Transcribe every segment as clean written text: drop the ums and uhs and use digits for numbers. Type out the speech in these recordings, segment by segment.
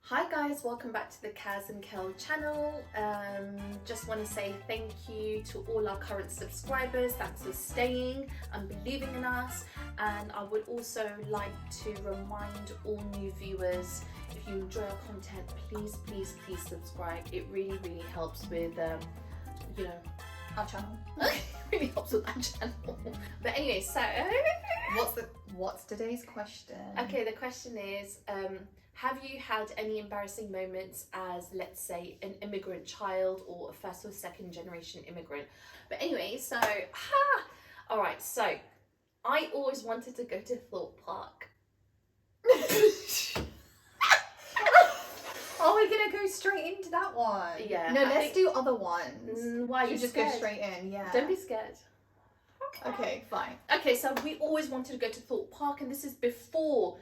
Hi guys, welcome back to the Kaz Kell channel. Just want to say thank you to all our current subscribers. Thanks for staying and believing in us. And I would also like to remind all new viewers, if you enjoy our content, please subscribe. It really helps with, our channel. It really helps with our channel. But anyway, so what's today's question? Okay, the question is, have you had any embarrassing moments as, let's say, an immigrant child or a first or second generation immigrant? But anyway, so, alright, so, I always wanted to go to Thorpe Park. Oh, we're gonna go straight into that one. Yeah. No, let's do other ones. Why are you just scared? go straight in, yeah. Don't be scared. Okay, fine. Okay, so we always wanted to go to Thorpe Park, and this is before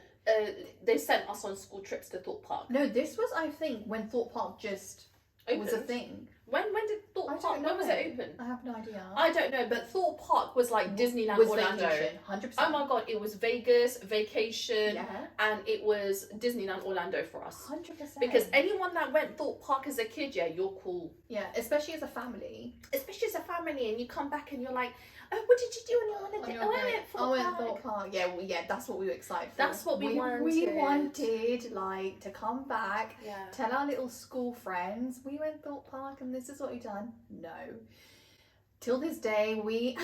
they sent us on school trips to Thorpe Park. No, this was, I think, when Thorpe Park just was a thing. When did Thorpe Park, when was it open? I have no idea. I don't know, but Thorpe Park was like Disneyland was Orlando. Vacation, 100%. Oh my god, it was Vegas, vacation, Yeah. and it was Disneyland Orlando for us. 100%. Because anyone that went Thorpe Park as a kid, yeah, you're cool. Yeah, especially as a family. Especially as a family, and you come back and you're like, oh, what did you do on your holiday? Oh, I went Thorpe Park. Yeah, that's what we were excited for. That's what we wanted. We wanted, like, to come back, Yeah. tell our little school friends, we went Thorpe Park and this is what we've done. No. Till this day, we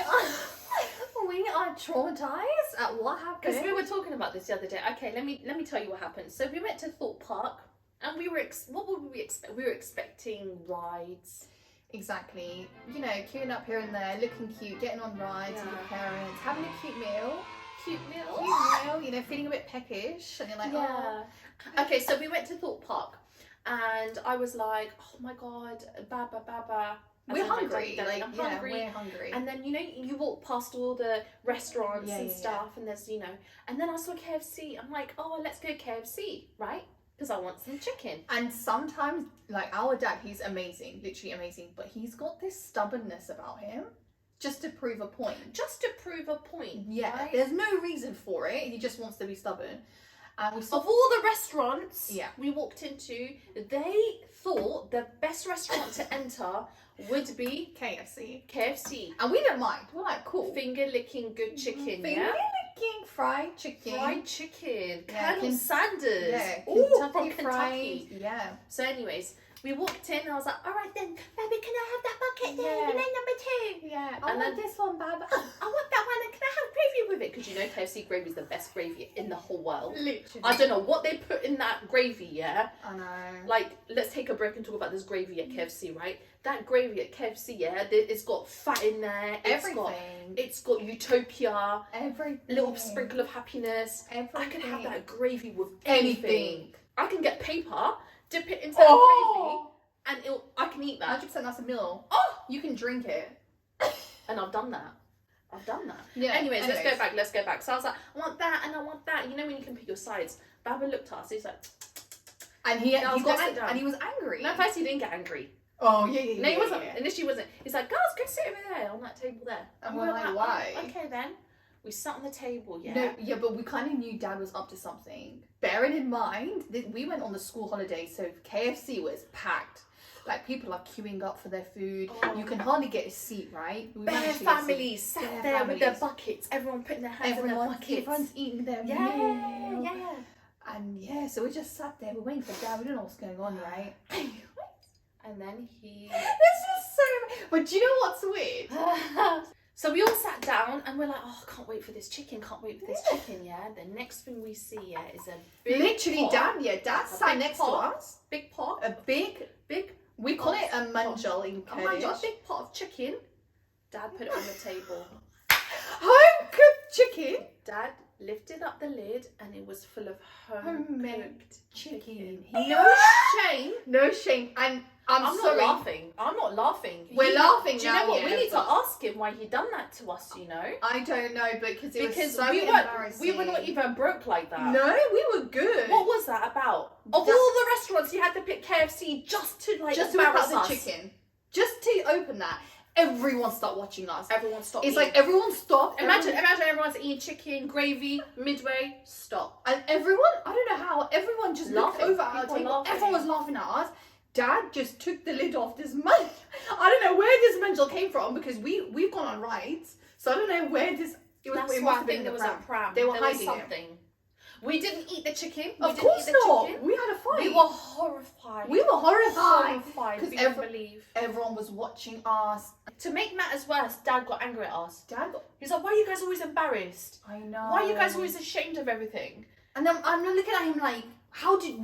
are traumatized at what happened. Because we were talking about this the other day. Okay, let me tell you what happened. So we went to Thorpe Park, and we were what would we expect? We were expecting rides. Exactly. You know, queuing up here and there, looking cute, getting on rides with your parents, having a cute meal. Cute meal. You know, feeling a bit peckish, and you're like, yeah. Oh. Okay, so we went to Thorpe Park, and I was like, oh my god, baba. We're hungry. I'm hungry. We're hungry. And then, you walk past all the restaurants and stuff, yeah. and there's, and then I saw KFC. I'm like, oh, let's go KFC, right? Because I want some chicken. And sometimes, like, our dad, he's amazing, literally amazing, but he's got this stubbornness about him, just to prove a point. Just to prove a point. Yeah, right? There's no reason for it. He just wants to be stubborn. And we saw of all the restaurants we walked into, they thought the best restaurant to enter would be KFC. And we don't mind. We're like, cool. Finger licking good chicken, Finger licking fried chicken. Colonel Sanders. Yeah, from Kentucky. Fries. Yeah. So anyways, we walked in and I was like, all right then, baby, can I have that bucket there? Yeah. You know, number 2. Yeah. And then this one, Bab. I want that one, and can I have gravy with it? Because KFC gravy is the best gravy in the whole world. Literally. I don't know what they put in that gravy, yeah? I know. Like, let's take a break and talk about this gravy at KFC, right? That gravy at KFC, yeah, it's got fat in there. It's got utopia. Everything. A little sprinkle of happiness. Everything. I can have that gravy with anything. I can get paper, dip it into that gravy, and I can eat that. 100% that's a meal. Oh! You can drink it. And I've done that. Yeah. Anyways, let's go back. So I was like, I want that and I want that. You know when you can pick your sides. Baba looked at us, he's like... And he was angry. No, first he didn't get angry. Oh, yeah. No, he wasn't. Initially he wasn't. He's like, girls, go sit over there on that table there. And we're like, why? Oh, okay then. We sat on the table, yeah. No, yeah, but we kind of knew Dad was up to something. Bearing in mind, we went on the school holiday, so KFC was packed. Like, people are queuing up for their food. You can hardly get a seat, right? Bare families sat there with their buckets. Everyone putting their hands in their buckets. Everyone's eating their meal. Yeah. And so we just sat there. We're waiting for Dad. We don't know what's going on, right? And then he... This is so... But do you know what's weird? So we all sat down and we're like, oh, can't wait for this chicken, yeah. The next thing we see, is a big literally, pot. Dad sat next to us. Big pot. A big... We call it a manjal in Kurdish. A big pot of chicken. Dad put it on the table. Home cooked chicken. Dad lifted up the lid and it was full of homemade cooked chicken. No shame. And I'm sorry. I'm not laughing. We're laughing now. Do you know what? We need to ask him why he done that to us, I don't know, because was so we embarrassing. were not even broke like that. No, we were good. What was that about? Of all the restaurants, you had to pick KFC just to embarrass the us. Chicken. Just to open that. Everyone stopped watching us. Everyone stopped. It's like everyone stopped. Imagine everyone's eating chicken, gravy, midway, stop. And everyone, I don't know how, everyone just Laughing. looked over at our People were table. laughing. Everyone was laughing at us. Dad just took the lid off this man. I don't know where this mental came from because we've gone on rides, so I don't know where this. It That's must why I have been think the there was a pram. They were There was hiding something. We didn't eat the chicken. Of course not. We had a fight. We were horrified. We were horrified. Because Because believe. everyone was watching us. To make matters worse, Dad got angry at us. Dad got. He's like, why are you guys always embarrassed? I know. Why are you guys always ashamed of everything? And then I'm looking at him like,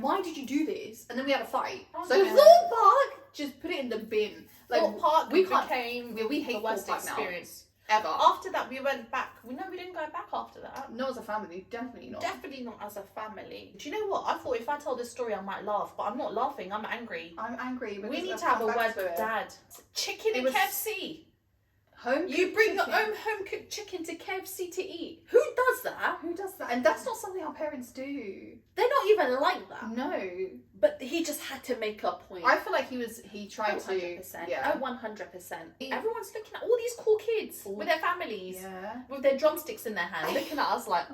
why did you do this? And then we had a fight. Oh, So yeah. Thorpe Park, just put it in the bin. Like Thorpe Park we can't. became We hate the worst Thorpe Park now. experience. Ever. After that, we went back. We didn't go back after that. Not as a family, definitely not. Definitely not as a family. Do you know what? I thought if I told this story, I might laugh, but I'm not laughing. I'm angry. I'm angry. We because need I've to have a come back word to with it. Dad. Chicken It and was- KFC. Home. You bring your chicken. own home cooked chicken to KFC to eat. Who does that? Who does that? And that's not something our parents do. They're not even like that. No. But he just had to make a point. I feel like he tried to. 100%. Yeah. Oh, 100%. Everyone's looking at all these cool kids with their families, Yeah. with their drumsticks in their hand, looking at us like.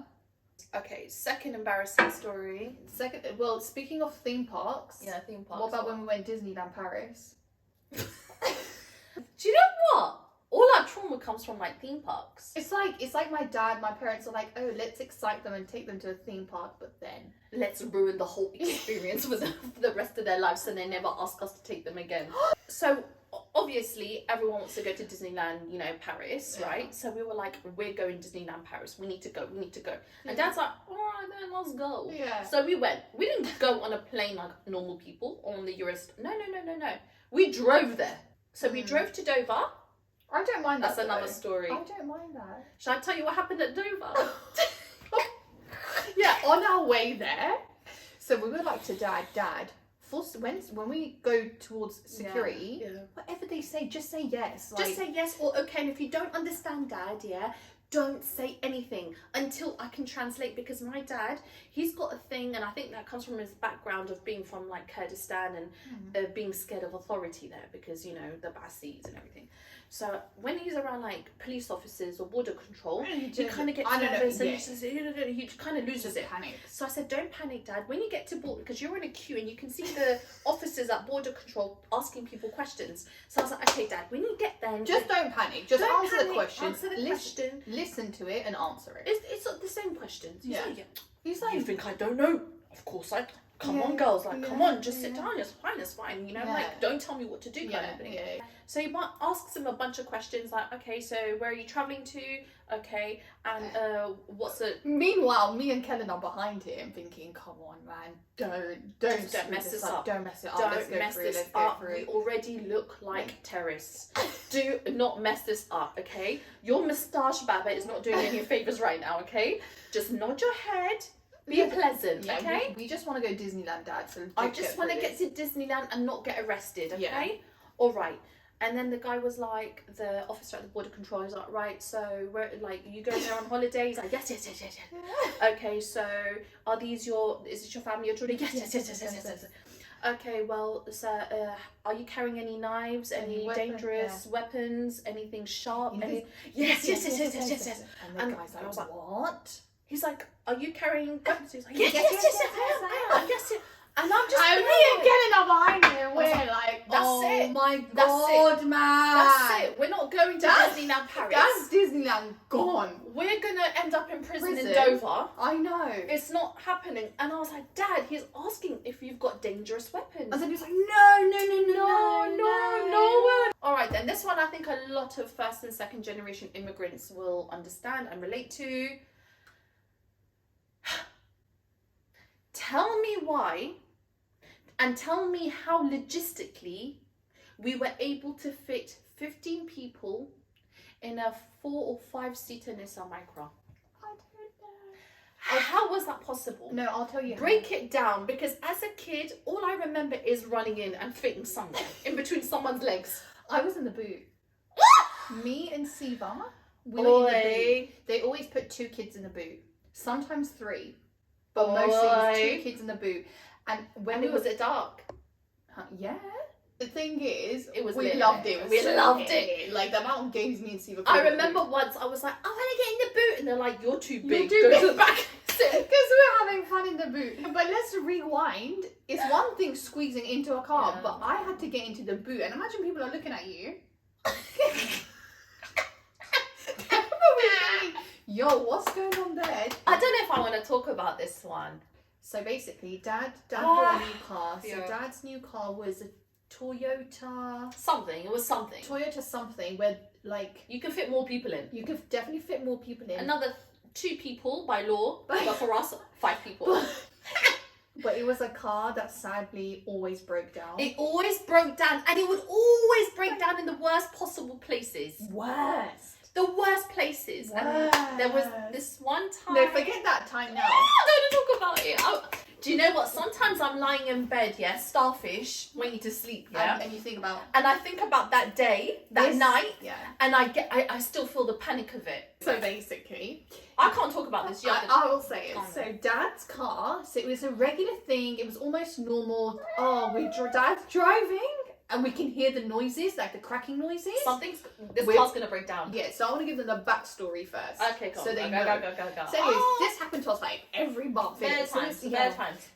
Okay, second embarrassing story. Second, well, speaking of theme parks. Yeah, theme parks. What about when we went Disneyland Paris? Do you know what? All our trauma comes from like theme parks. It's like my parents are like, oh, let's excite them and take them to a theme park, but then Let's ruin the whole experience for the rest of their lives, so they never ask us to take them again. So obviously everyone wants to go to Disneyland, Paris, Yeah. right? So we were like, we're going Disneyland Paris. We need to go. And Dad's like, all right then, let's go. Yeah. So we went. We didn't go on a plane like normal people or on the Eurostar. No. We drove there. So we drove to Dover. I don't mind that. That's another though. story. I don't mind that. Shall I tell you what happened at Dover? Yeah, on our way there, so we were like to Dad. When we go towards security, Yeah. whatever they say, just say yes. Just say yes or okay. And if you don't understand Dad, don't say anything until I can translate, because my dad, he's got a thing, and I think that comes from his background of being from like Kurdistan and being scared of authority there because, the Basis and everything. So when he's around like police officers or border control, he kind of gets nervous and he kind of loses it. Panic. So I said, don't panic, Dad. When you get to border, because you're in a queue and you can see the officers at border control asking people questions. So I was like, okay, Dad, when you get there, Just don't panic. Just Don't answer panic, the question. answer the question. Listen to it and answer it. it's the same questions. He's Yeah. like, He's you like, think I don't know? Of course I. Come Yeah, on, girls. Like, come yeah, on, just sit yeah. down. It's fine. Yeah. Like, don't tell me what to do, kind yeah, of thing. yeah. So he asks him a bunch of questions, like, okay, so where are you traveling to? Okay, and what's it? Meanwhile, me and Kellen are behind him, thinking, "Come on, man, don't Just don't mess this up. Don't mess it up. Don't Let's go mess through. this Let's go up. through." We already look like terrorists. Do not mess this up, okay? Your moustache, Baba, is not doing any favors right now, okay? Just nod your head. Be pleasant, Yeah, okay? we just want to go Disneyland, Dad. So I just want to get to Disneyland and not get arrested, okay? Yeah. All right. And then the guy was like, the officer at the border control was like, right, so where, like, you going there on holiday? He's like, yes. Okay, so is it your family or children? Yes. Okay, well, sir, are you carrying any knives, any dangerous weapons, anything sharp? Yes. And the guy's I like, was like, "What?" He's like, are you carrying guns? He's like, yes, I am. Yes. And I'm just And me and Kellen are behind him. We're like, that's "Oh it. my That's God, man. That's it. We're not going to Disneyland Paris. That's Disneyland gone. We're going to end up in prison in Prison? Dover. I know. It's not happening. And I was like, Dad, he's asking if you've got dangerous weapons. And then he was like, no. All right, then. This one I think a lot of first and second generation immigrants will understand and relate to. Tell me why, and tell me how logistically we were able to fit 15 people in a 4 or 5 seater Nissan Micra. I don't know. How was that possible? No, I'll tell you. Break it down, because as a kid, all I remember is running in and fitting somewhere in between someone's legs. I was in the boot. Me and Siva, we were in the boot. They always put 2 kids in the boot, sometimes 3, but mostly it's 2 kids in the boot. And when Was it dark? yeah. The thing is, It was we lit. loved it. We so loved lit. it. Like the amount of games me and Siva. I remember once I was like, I want to get in the boot, and they're like, you're too big. too Go big. to the back. listen. Because we're having fun in the boot. But let's rewind. It's one thing squeezing into a car, Yeah. but I had to get into the boot. And imagine people are looking at you. Yo, what's going on there? I don't know if I want to talk about this one. So basically, Dad bought a new car. So yeah. Dad's new car was a Toyota Something. It was something. Toyota something where like You can fit more people in. you could definitely fit more people in. Another 2 people by law, but for us, 5 people. But it was a car that sadly always broke down. It always broke down, and it would always break down in the worst possible places. Worst. The worst places. And there was this one time. No, forget that time now. I don't want to talk about it. Do you know what? Sometimes I'm lying in bed, starfish, waiting to sleep, And you think about and I think about that day, that night, and I still feel the panic of it. So basically, I can't talk about this. I will say it. So Dad's car, so it was a regular thing. It was almost normal. Dad's driving, and we can hear the noises, like the cracking noises. This car's gonna break down. Yeah, so I want to give them the backstory first. Okay, cool. So they go. So anyways, this happened to us like every month. Bare times.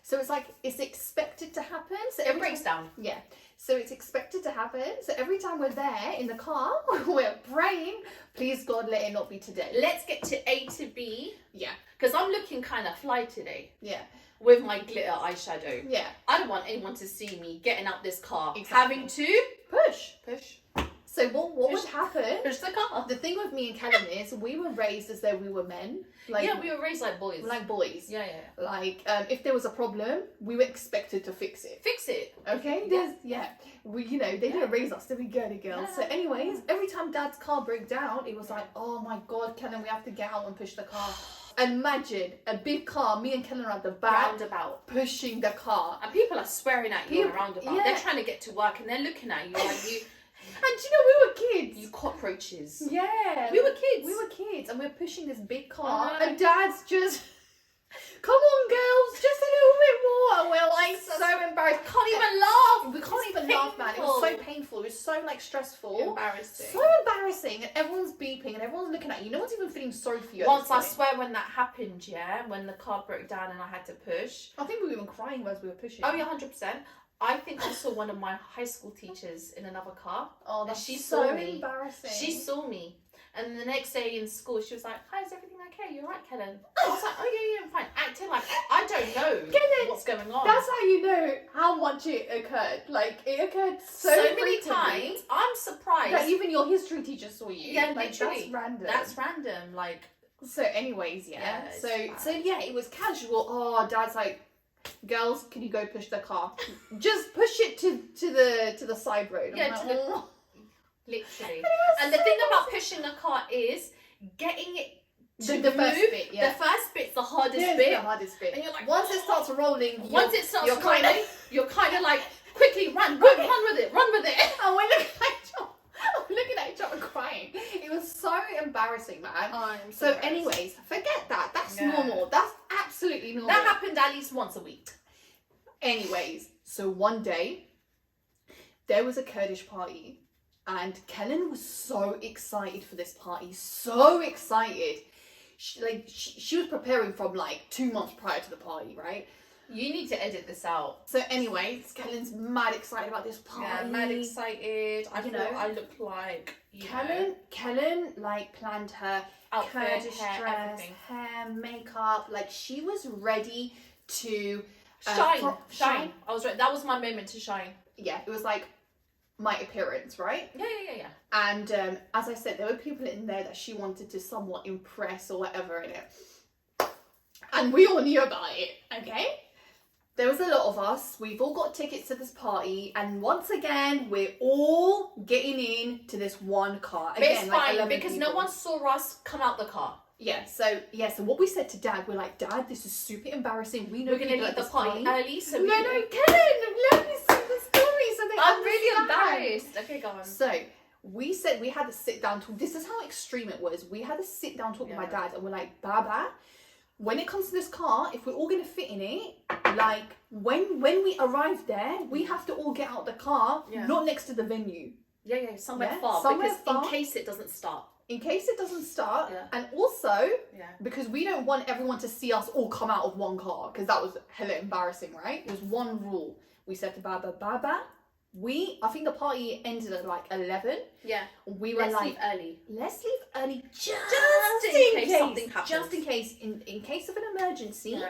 So it's like, it's expected to happen. So It breaks down. Yeah. So it's expected to happen. So every time we're there in the car, we're praying, please God, let it not be today. Let's get to A to B. Yeah. Because I'm looking kind of fly today. Yeah. With my glitter eyeshadow. Yeah. I don't want anyone to see me getting out this car. Exactly. Having to push. So what would happen? Push the car. The thing with me and Callum is we were raised as though we were men. Like, yeah, we were raised like boys. Like boys. Yeah. Like, if there was a problem, we were expected to fix it. Fix it. Okay? We, they didn't raise us to be girly girls. Yeah. So anyways, every time Dad's car broke down, it was like, oh my God, Kellen, we have to get out and push the car. Imagine a big car, me and Kellen are at the back, Roundabout, pushing the car. And people are swearing at you on a roundabout. Yeah. They're trying to get to work and they're looking at you like you. And do you know, we were kids. You cockroaches. Yeah. We were kids. We were kids and we're pushing this big car Oh. and Dad's just, come on girls, just a little bit more. And we're like so embarrassed. Can't even laugh. We can't even laugh, man. It was so painful. It was so like stressful. Embarrassing. So embarrassing. And everyone's beeping and everyone's looking at you. No one's even feeling sorry for you. Once I swear when that happened, when the car broke down and I had to push. I think we were even crying as we were pushing. Oh yeah, 100%. I think I saw one of my high school teachers in another car. Oh, that's she so saw me. embarrassing. She saw me. And the next day in school, she was like, hi, is everything okay? You're right, Kellen. I was like, oh yeah, I'm fine. Acting like I don't know what's going on. That's how you know how much it occurred. Like, it occurred so many times. I'm surprised. That even your history teacher saw you. Yeah, like, literally. That's random. That's random. Like. So anyways, Yeah, so it was casual. Oh, Dad's like, girls, can you go push the car? Just push it to the side road. Yeah, I'm like, oh. Literally. And the thing about pushing a car is getting it to the move. first bit, yeah. The first bit's the hardest It's bit. the hardest bit. And you're like, once it starts rolling, you're kind of like, quickly run with it. And we're looking at each other crying. It was so embarrassing, man. So anyways, forget that. That's normal. That's absolutely normal. That happened at least once a week. Anyways, so one day, there was a Kurdish party. And Kellen was so excited for this party. So excited. She was preparing from like 2 months prior to the party, right? You need to edit this out. So anyways, Kellen's mad excited about this party. Yeah, mad excited. I thought I look like Kellen like planned her outfit, Kurdish hair, dress, everything. hair, makeup. Like she was ready to shine. I was ready. That was my moment to shine. Yeah, it was like my appearance, right? Yeah. And as I said, there were people in there that she wanted to somewhat impress or whatever in it. And we all knew about it, okay? There was a lot of us. We've all got tickets to this party. And once again, we're all getting in to this one car. But again, it's like fine because people. no one saw us come out the car. Yeah, so what we said to Dad, we're like, Dad, this is super embarrassing. We know we're going to leave the party early. So no, Kellen, let me see the story so they I'm really understand. embarrassed. Okay, go on. So we said we had a sit down talk. This is how extreme it was. We had a sit down talk with my dad, and we're like, Baba, when it comes to this car, if we're all gonna fit in it, like when we arrive there, we have to all get out the car, not next to the venue. Yeah, somewhere far. Somewhere because far. in case it doesn't start. in case it doesn't start, Yeah. and also Yeah. because we don't want everyone to see us all come out of one car, because that was hella embarrassing, right? There's one rule. We said to Baba, I think the party ended at like 11. Yeah. We were Let's like, leave early. let's leave early just in case something happens. Just in case, in case of an emergency. Yeah.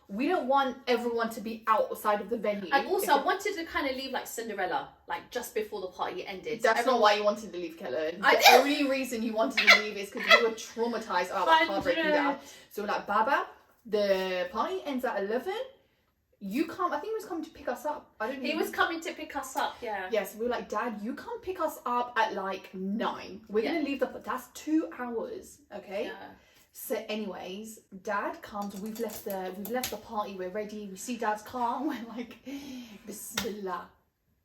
We don't want everyone to be outside of the venue. And also, I wanted to kind of leave like Cinderella, like just before the party ended. That's not why you wanted to leave, Kellen. The only reason you wanted to leave is because we were traumatized about the car breaking down. So we're like, Baba, the party ends at 11. You come. I think he was coming to pick us up. He was coming to pick us up. Yeah. Yes, we were like, Dad, you come pick us up at like 9. We're gonna leave that's 2 hours. Okay. Yeah. So, anyways, Dad comes. We've left the party. We're ready. We see Dad's car. And we're like, Bismillah,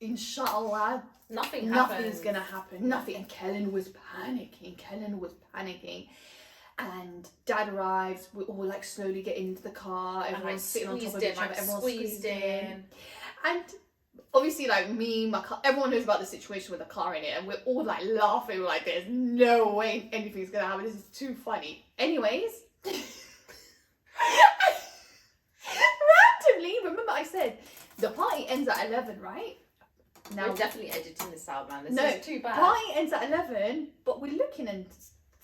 Inshallah, nothing's gonna happen. Nothing. And Kellen was panicking. And Dad arrives. We're all like slowly getting into the car. Everyone's sitting on top of each other. Everyone's squeezed in. And obviously, like me, everyone knows about the situation with the car in it, and we're all like laughing. We're like, "There's no way anything's gonna happen. This is too funny." Anyways, randomly, remember I said the party ends at 11, right? Now we're definitely editing this out, man. This is too bad. Party ends at 11, but we're looking and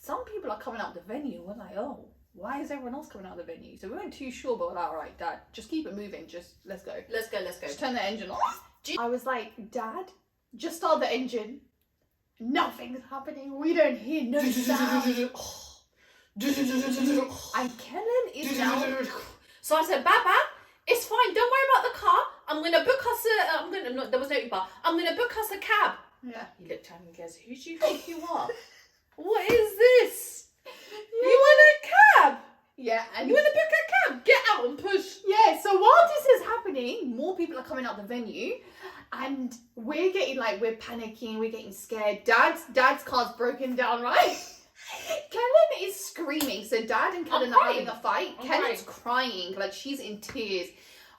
some people are coming out the venue. We're like, oh, why is everyone else coming out of the venue? So we weren't too sure, but we're like, all right, Dad, just keep it moving. Just let's go. Just turn the engine off. I was like, Dad, just start the engine. Nothing's happening. We don't hear no sound. And Kellen is now. So I said, Baba, it's fine. Don't worry about the car. I'm gonna book us a. There was no Uber. I'm gonna book us a cab. Yeah. He looked at me and goes, "Who do you think you are? What is this? Yeah. You want a cab? Yeah, and you want to book a cab? Get out and push." Yeah. So while this is happening, more people are coming out the venue, and we're panicking. We're getting scared. Dad's car's broken down, right? Kellen is screaming. So Dad and Kellen are having a fight. Kellen's crying, like she's in tears.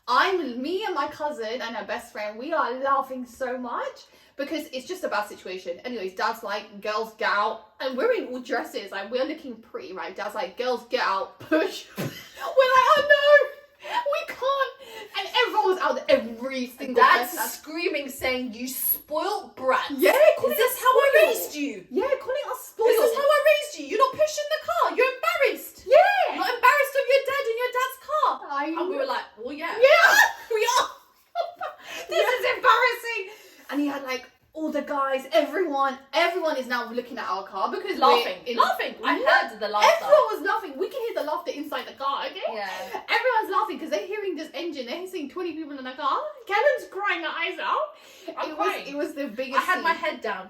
Me and my cousin and her best friend, we are laughing so much because it's just a bad situation. Anyways, Dad's like, girls, get out. And we're in all dresses, like we're looking pretty, right? Dad's like, girls, get out, push. We're like, oh no, we can't. And everyone was out there, every single Dad's person. screaming, saying, "You spoiled brat." Yeah, is this how I raised you? Yeah, calling us spoiled. Is this how I raised you? You're not pushing the car. You're embarrassed. Yeah. You're not embarrassed of your dad and your dad's car. And we were like, well, yeah. Yeah. We are. This is embarrassing. And he had like all the guys, everyone is now looking at our car because laughing. I heard the laughter. Everyone was laughing. We can hear the laughter inside the car, okay? Yeah. Everyone's laughing because they're hearing this engine. They're seeing 20 people in the car. Kellen's crying her eyes out. It was the biggest I had my head down.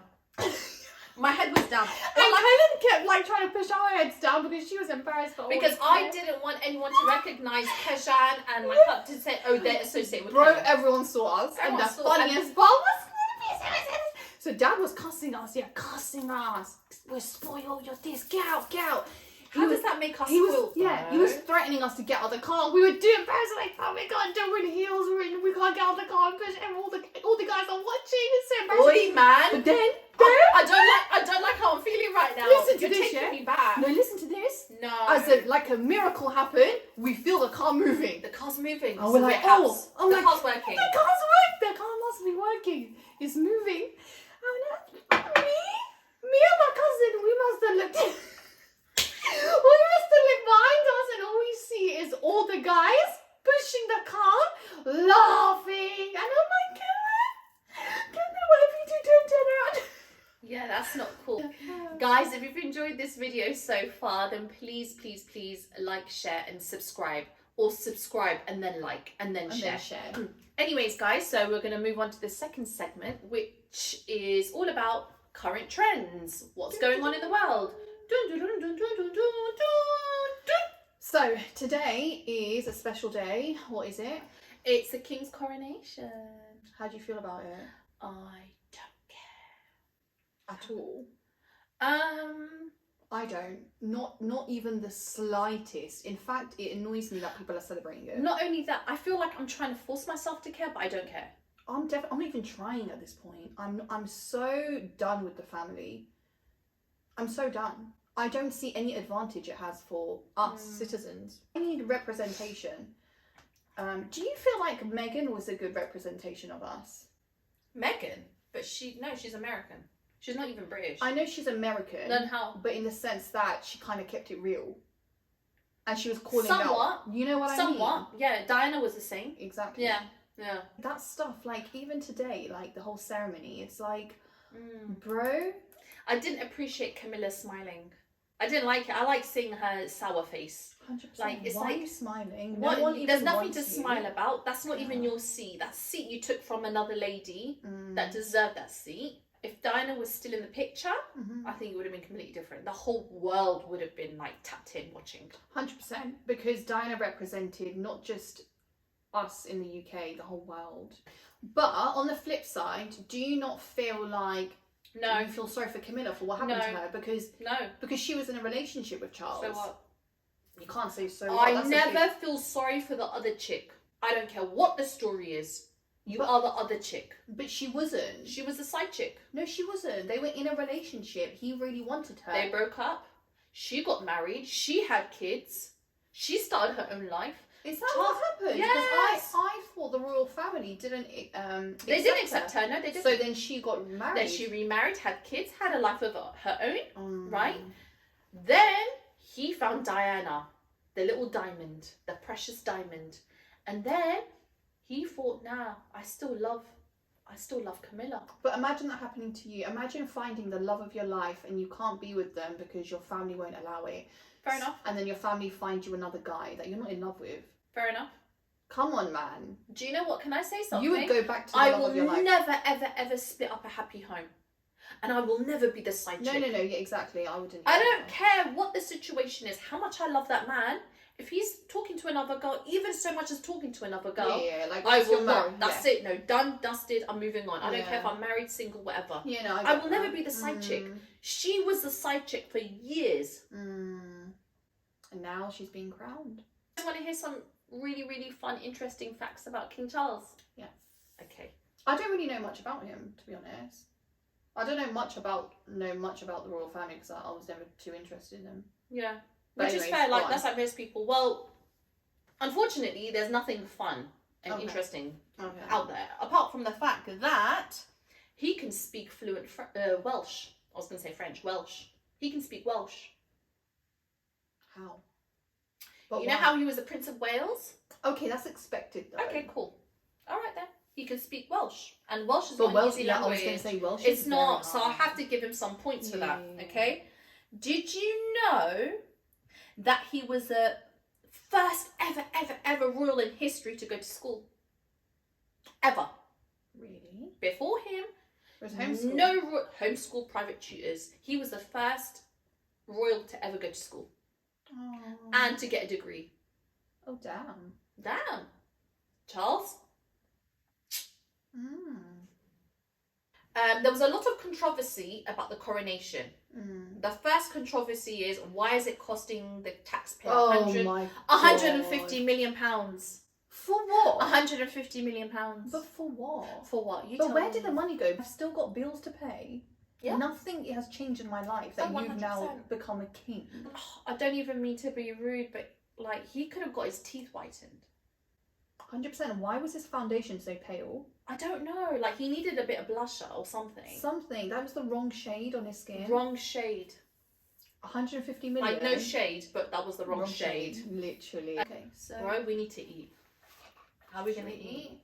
My head was down. And Kellen kept like trying to push our heads down because she was embarrassed. Because I didn't want anyone to recognise Kejan and my club to say, oh, they're associated with Bro, everyone saw us. And the funniest part was so Dad was cussing us. We're spoiled, you're this, get out. How does that make us spoiled? He was threatening us to get out of the car. We were doing embarrassed, like, oh my god, we're in heels, we can't get out of the car and push, and all the guys are watching. It's so embarrassing. Oi, man. But then I don't like how I'm feeling right now. Listen to You're this, taking me back. No, listen to this. No. As a miracle happened, we feel the car moving. The car's moving. And we're like, the car's working. The car's working. The car must be working. It's moving. Me and my cousin, we must have looked behind us, and all we see is all the guys pushing the car, laughing. And I'm like, Kevin, whatever you do, don't turn around. Yeah, that's not cool. Guys, if you've enjoyed this video so far, then please like, share, and subscribe. Or subscribe and then like and then share. Anyways, guys, so we're going to move on to the second segment, which is all about current trends. What's going on in the world? So today is a special day. What is it? It's the King's coronation. How do you feel about it? I don't care at all. I don't. Not even the slightest. In fact, it annoys me that people are celebrating it. Not only that, I feel like I'm trying to force myself to care, but I don't care. I'm not even trying at this point. I'm so done with the family. I'm so done. I don't see any advantage it has for us citizens. I need representation. Do you feel like Meghan was a good representation of us? Meghan? But she's American. She's not even British. I know she's American. Then how? But in the sense that she kind of kept it real. And she was calling Somewhat. out. You know what I mean? Somewhat. Yeah, Diana was the same. Exactly. Yeah. Yeah. That stuff, like, even today, like, the whole ceremony, it's like, bro. I didn't appreciate Camilla smiling. I didn't like it. I like seeing her sour face. 100%. Like, it's Why like, are you smiling? What, No one even there's nothing wants to you. smile about. That's not even your seat. That seat you took from another lady that deserved that seat. If Diana was still in the picture, I think it would have been completely different. The whole world would have been like tapped in watching. 100%. Because Diana represented not just us in the UK, the whole world. But on the flip side, do you not feel like you feel sorry for Camilla for what happened to her? Because she was in a relationship with Charles. So what? You can't say so what. I never feel sorry for the other chick. I don't care what the story is. You are the other chick. But she wasn't. She was the side chick. No, she wasn't. They were in a relationship. He really wanted her. They broke up. She got married. She had kids. She started her own life. Is that what happened? Yes. Because I thought the royal family didn't They didn't accept her. No, they didn't. So then she got married. Then she remarried, had kids, had a life of her own, right? Mm. Then he found Diana, the little diamond, the precious diamond. And then he thought, nah, I still love Camilla. But imagine that happening to you. Imagine finding the love of your life and you can't be with them because your family won't allow it. Fair enough. And then your family finds you another guy that you're not in love with. Fair enough. Come on, man. Do you know what? Can I say something? You would go back to the love of your life. I will never, ever, ever split up a happy home. And I will never be the side chick. No, yeah, exactly. I wouldn't. I don't care what the situation is, how much I love that man. If he's talking to another girl, even so much as talking to another girl, like I will not. That's it. No, done, dusted. I'm moving on. I don't care if I'm married, single, whatever. Yeah, no, I will never be the side chick. She was the side chick for years. And now she's being crowned. I want to hear some really, really fun, interesting facts about King Charles. Yes. Okay. I don't really know much about him, to be honest. I don't know much about the royal family because I was never too interested in them. Yeah. But Which is fair, like that's like most people. Well, unfortunately, there's nothing fun and interesting out there, apart from the fact that he can speak fluent Welsh. I was going to say French, Welsh. He can speak Welsh. How? You know how he was the Prince of Wales? Okay, that's expected though. Okay, cool. All right then. He can speak Welsh, and Welsh is but not Welsh, an easy language. I was going to say Welsh. It's not, so I have to give him some points for that. Okay. Did you know that he was the first ever royal in history to go to school? Ever. Really? Before him, was homeschool? No homeschool private tutors. He was the first royal to ever go to school. Oh. And to get a degree. Oh, damn. Damn. Charles? There was a lot of controversy about the coronation. The first controversy is, why is it costing the taxpayer 150 million pounds? For what? 150 million pounds. But for what? For what? But where did the money go? I've still got bills to pay. Yeah. Nothing has changed in my life that you've now become a king. I don't even mean to be rude, but like he could have got his teeth whitened. 100%. Why was his foundation so pale? I don't know. Like he needed a bit of blusher or something. Something. That was the wrong shade on his skin. Wrong shade. 150 million. Like no shade, but that was the wrong shade. Literally. Okay, so right, we need to eat. How are we gonna eat?